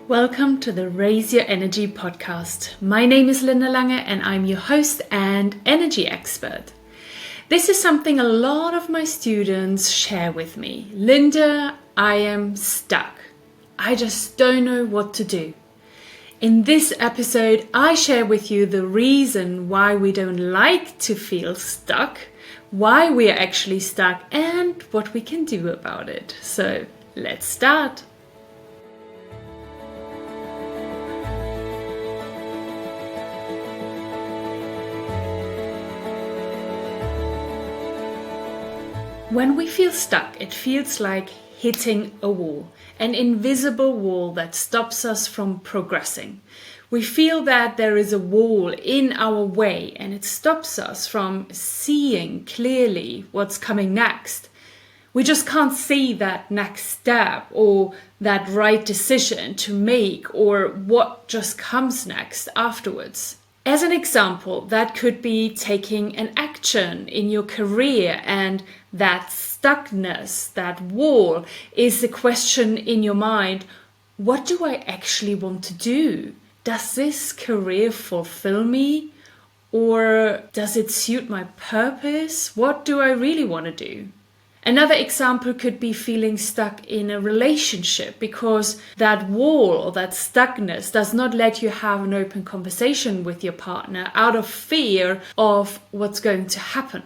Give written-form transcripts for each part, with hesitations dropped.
Welcome to the Raise Your Energy podcast. My name is Linda Lange and I'm your host and energy expert. This is something a lot of my students share with me. Linda, I am stuck. I just don't know what to do. In this episode, I share with you the reason why we don't like to feel stuck, why we are actually stuck, and what we can do about it. So let's start. When we feel stuck, it feels like hitting a wall, an invisible wall that stops us from progressing. We feel that there is a wall in our way and it stops us from seeing clearly what's coming next. We just can't see that next step or that right decision to make or what just comes next afterwards. As an example, that could be taking an action in your career, and that stuckness, that wall, is the question in your mind: what do I actually want to do? Does this career fulfill me? Or does it suit my purpose? What do I really want to do? Another example could be feeling stuck in a relationship because that wall or that stuckness does not let you have an open conversation with your partner out of fear of what's going to happen.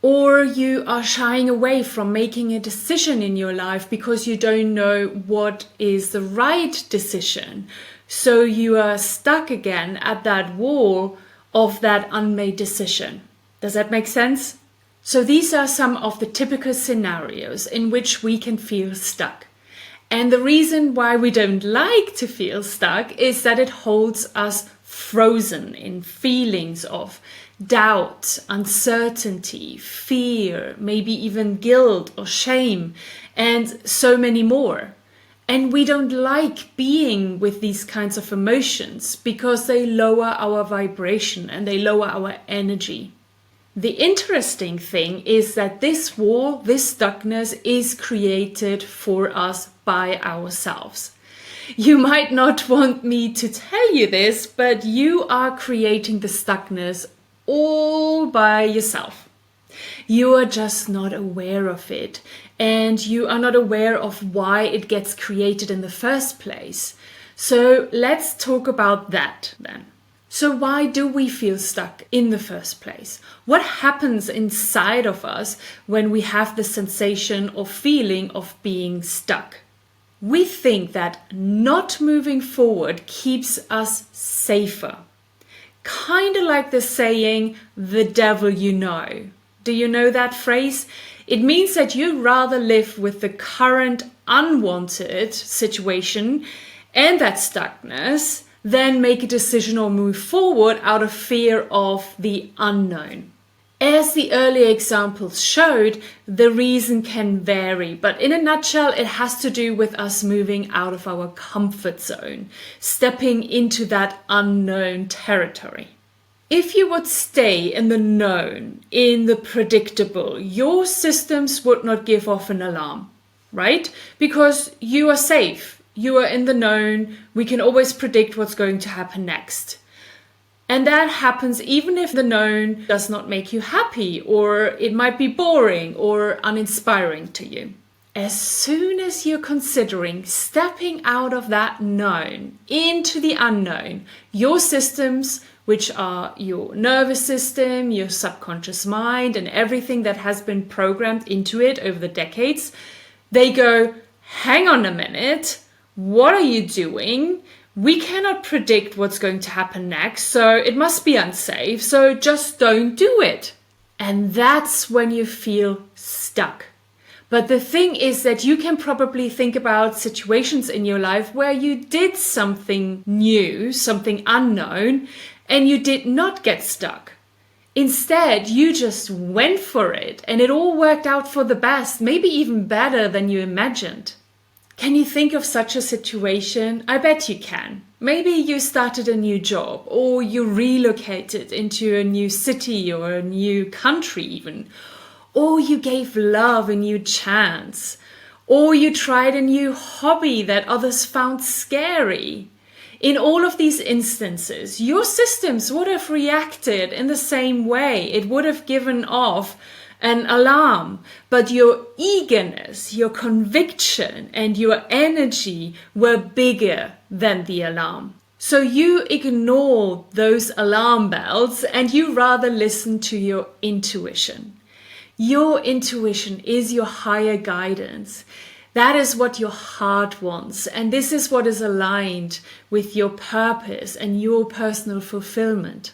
Or you are shying away from making a decision in your life because you don't know what is the right decision. So you are stuck again at that wall of that unmade decision. Does that make sense? So these are some of the typical scenarios in which we can feel stuck. And the reason why we don't like to feel stuck is that it holds us frozen in feelings of doubt, uncertainty, fear, maybe even guilt or shame, and so many more. And we don't like being with these kinds of emotions because they lower our vibration and they lower our energy. The interesting thing is that this wall, this stuckness, is created for us by ourselves. You might not want me to tell you this, but you are creating the stuckness all by yourself. You are just not aware of it, and you are not aware of why it gets created in the first place. So let's talk about that then. So why do we feel stuck in the first place? What happens inside of us when we have the sensation or feeling of being stuck? We think that not moving forward keeps us safer. Kind of like the saying, the devil you know. Do you know that phrase? It means that you'd rather live with the current unwanted situation and that stuckness then make a decision or move forward out of fear of the unknown. As the earlier examples showed, the reason can vary, but in a nutshell, it has to do with us moving out of our comfort zone, stepping into that unknown territory. If you would stay in the known, in the predictable, your systems would not give off an alarm, right? Because you are safe. You are in the known, we can always predict what's going to happen next. And that happens even if the known does not make you happy, or it might be boring or uninspiring to you. As soon as you're considering stepping out of that known into the unknown, your systems, which are your nervous system, your subconscious mind, and everything that has been programmed into it over the decades, they go, hang on a minute. What are you doing? We cannot predict what's going to happen next, so it must be unsafe, so just don't do it. And that's when you feel stuck. But the thing is that you can probably think about situations in your life where you did something new, something unknown, and you did not get stuck. Instead, you just went for it, and it all worked out for the best, maybe even better than you imagined. Can you think of such a situation? I bet you can. Maybe you started a new job, or you relocated into a new city or a new country even, or you gave love a new chance, Or you tried a new hobby that others found scary. In all of these instances, your systems would have reacted in the same way. It would have given off an alarm, but your eagerness, your conviction, and your energy were bigger than the alarm. So you ignore those alarm bells and you rather listen to your intuition. Your intuition is your higher guidance. That is what your heart wants, and this is what is aligned with your purpose and your personal fulfillment.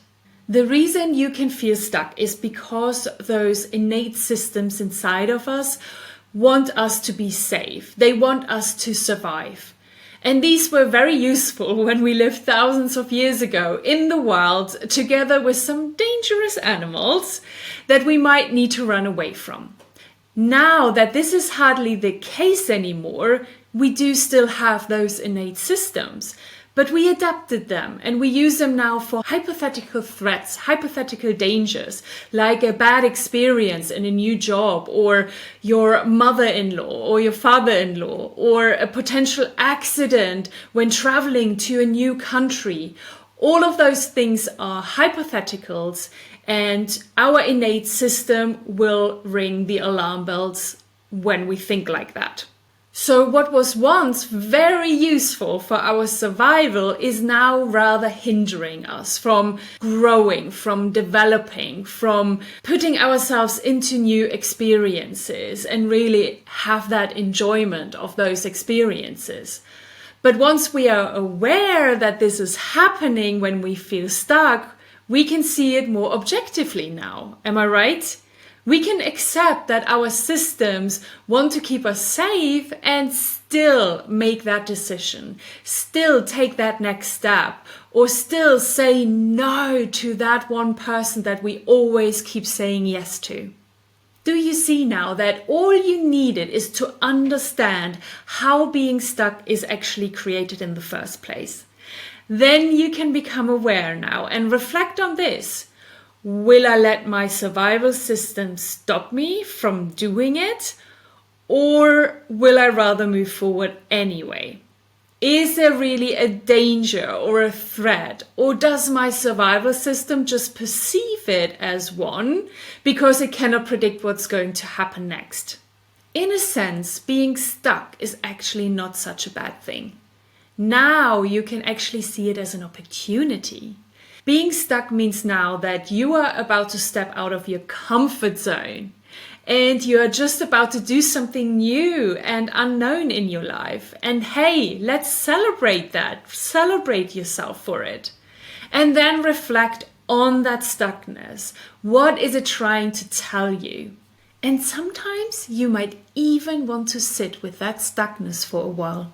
The reason you can feel stuck is because those innate systems inside of us want us to be safe. They want us to survive. And these were very useful when we lived thousands of years ago in the wild together with some dangerous animals that we might need to run away from. Now that this is hardly the case anymore, we do still have those innate systems, but we adapted them and we use them now for hypothetical threats, hypothetical dangers, like a bad experience in a new job, or your mother-in-law or your father-in-law, or a potential accident when traveling to a new country. All of those things are hypotheticals, and our innate system will ring the alarm bells when we think like that. So what was once very useful for our survival is now rather hindering us from growing, from developing, from putting ourselves into new experiences and really have that enjoyment of those experiences. But once we are aware that this is happening when we feel stuck, we can see it more objectively now. Am I right? We can accept that our systems want to keep us safe and still make that decision, still take that next step, or still say no to that one person that we always keep saying yes to. Do you see now that all you needed is to understand how being stuck is actually created in the first place? Then you can become aware now and reflect on this. Will I let my survival system stop me from doing it? Or will I rather move forward anyway? Is there really a danger or a threat? Or does my survival system just perceive it as one because it cannot predict what's going to happen next? In a sense, being stuck is actually not such a bad thing. Now you can actually see it as an opportunity. Being stuck means now that you are about to step out of your comfort zone and you are just about to do something new and unknown in your life. And hey, let's celebrate that. Celebrate yourself for it. And then reflect on that stuckness. What is it trying to tell you? And sometimes you might even want to sit with that stuckness for a while.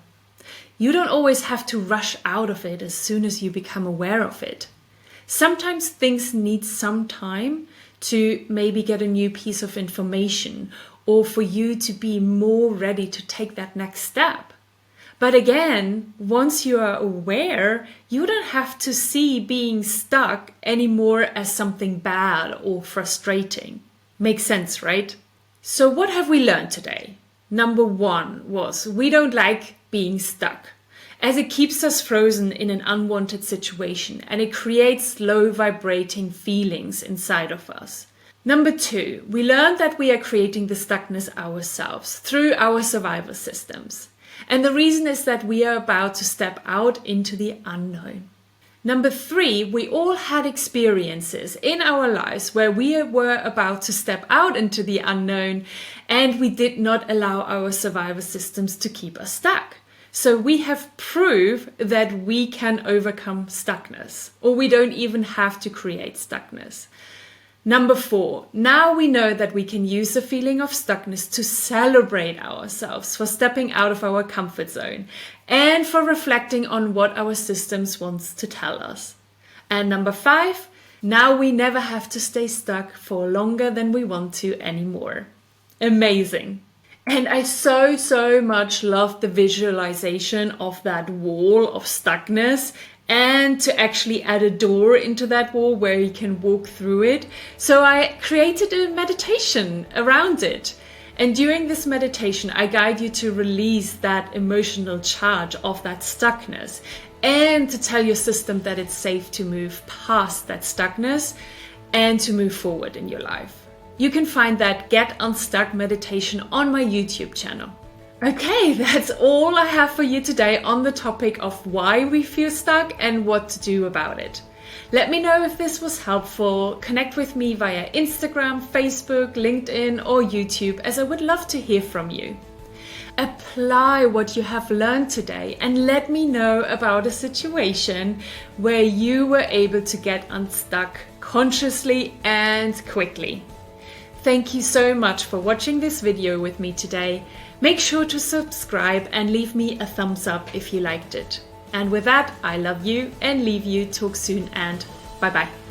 You don't always have to rush out of it as soon as you become aware of it. Sometimes things need some time to maybe get a new piece of information or for you to be more ready to take that next step. But again, once you are aware, you don't have to see being stuck anymore as something bad or frustrating. Makes sense, right? So what have we learned today? Number one was we don't like being stuck, as it keeps us frozen in an unwanted situation and it creates low vibrating feelings inside of us. Number two, we learned that we are creating the stuckness ourselves through our survival systems. And the reason is that we are about to step out into the unknown. Number three, we all had experiences in our lives where we were about to step out into the unknown and we did not allow our survival systems to keep us stuck. So we have proof that we can overcome stuckness, or we don't even have to create stuckness. Number four, now we know that we can use the feeling of stuckness to celebrate ourselves for stepping out of our comfort zone and for reflecting on what our systems wants to tell us. And number five, now we never have to stay stuck for longer than we want to anymore. Amazing. And I so much love the visualization of that wall of stuckness and to actually add a door into that wall where you can walk through it. So I created a meditation around it. And during this meditation, I guide you to release that emotional charge of that stuckness and to tell your system that it's safe to move past that stuckness and to move forward in your life. You can find that Get Unstuck meditation on my YouTube channel. Okay, that's all I have for you today on the topic of why we feel stuck and what to do about it. Let me know if this was helpful. Connect with me via Instagram, Facebook, LinkedIn, or YouTube, as I would love to hear from you. Apply what you have learned today and let me know about a situation where you were able to get unstuck consciously and quickly. Thank you so much for watching this video with me today. Make sure to subscribe and leave me a thumbs up if you liked it. And with that, I love you and leave you. Talk soon and bye-bye.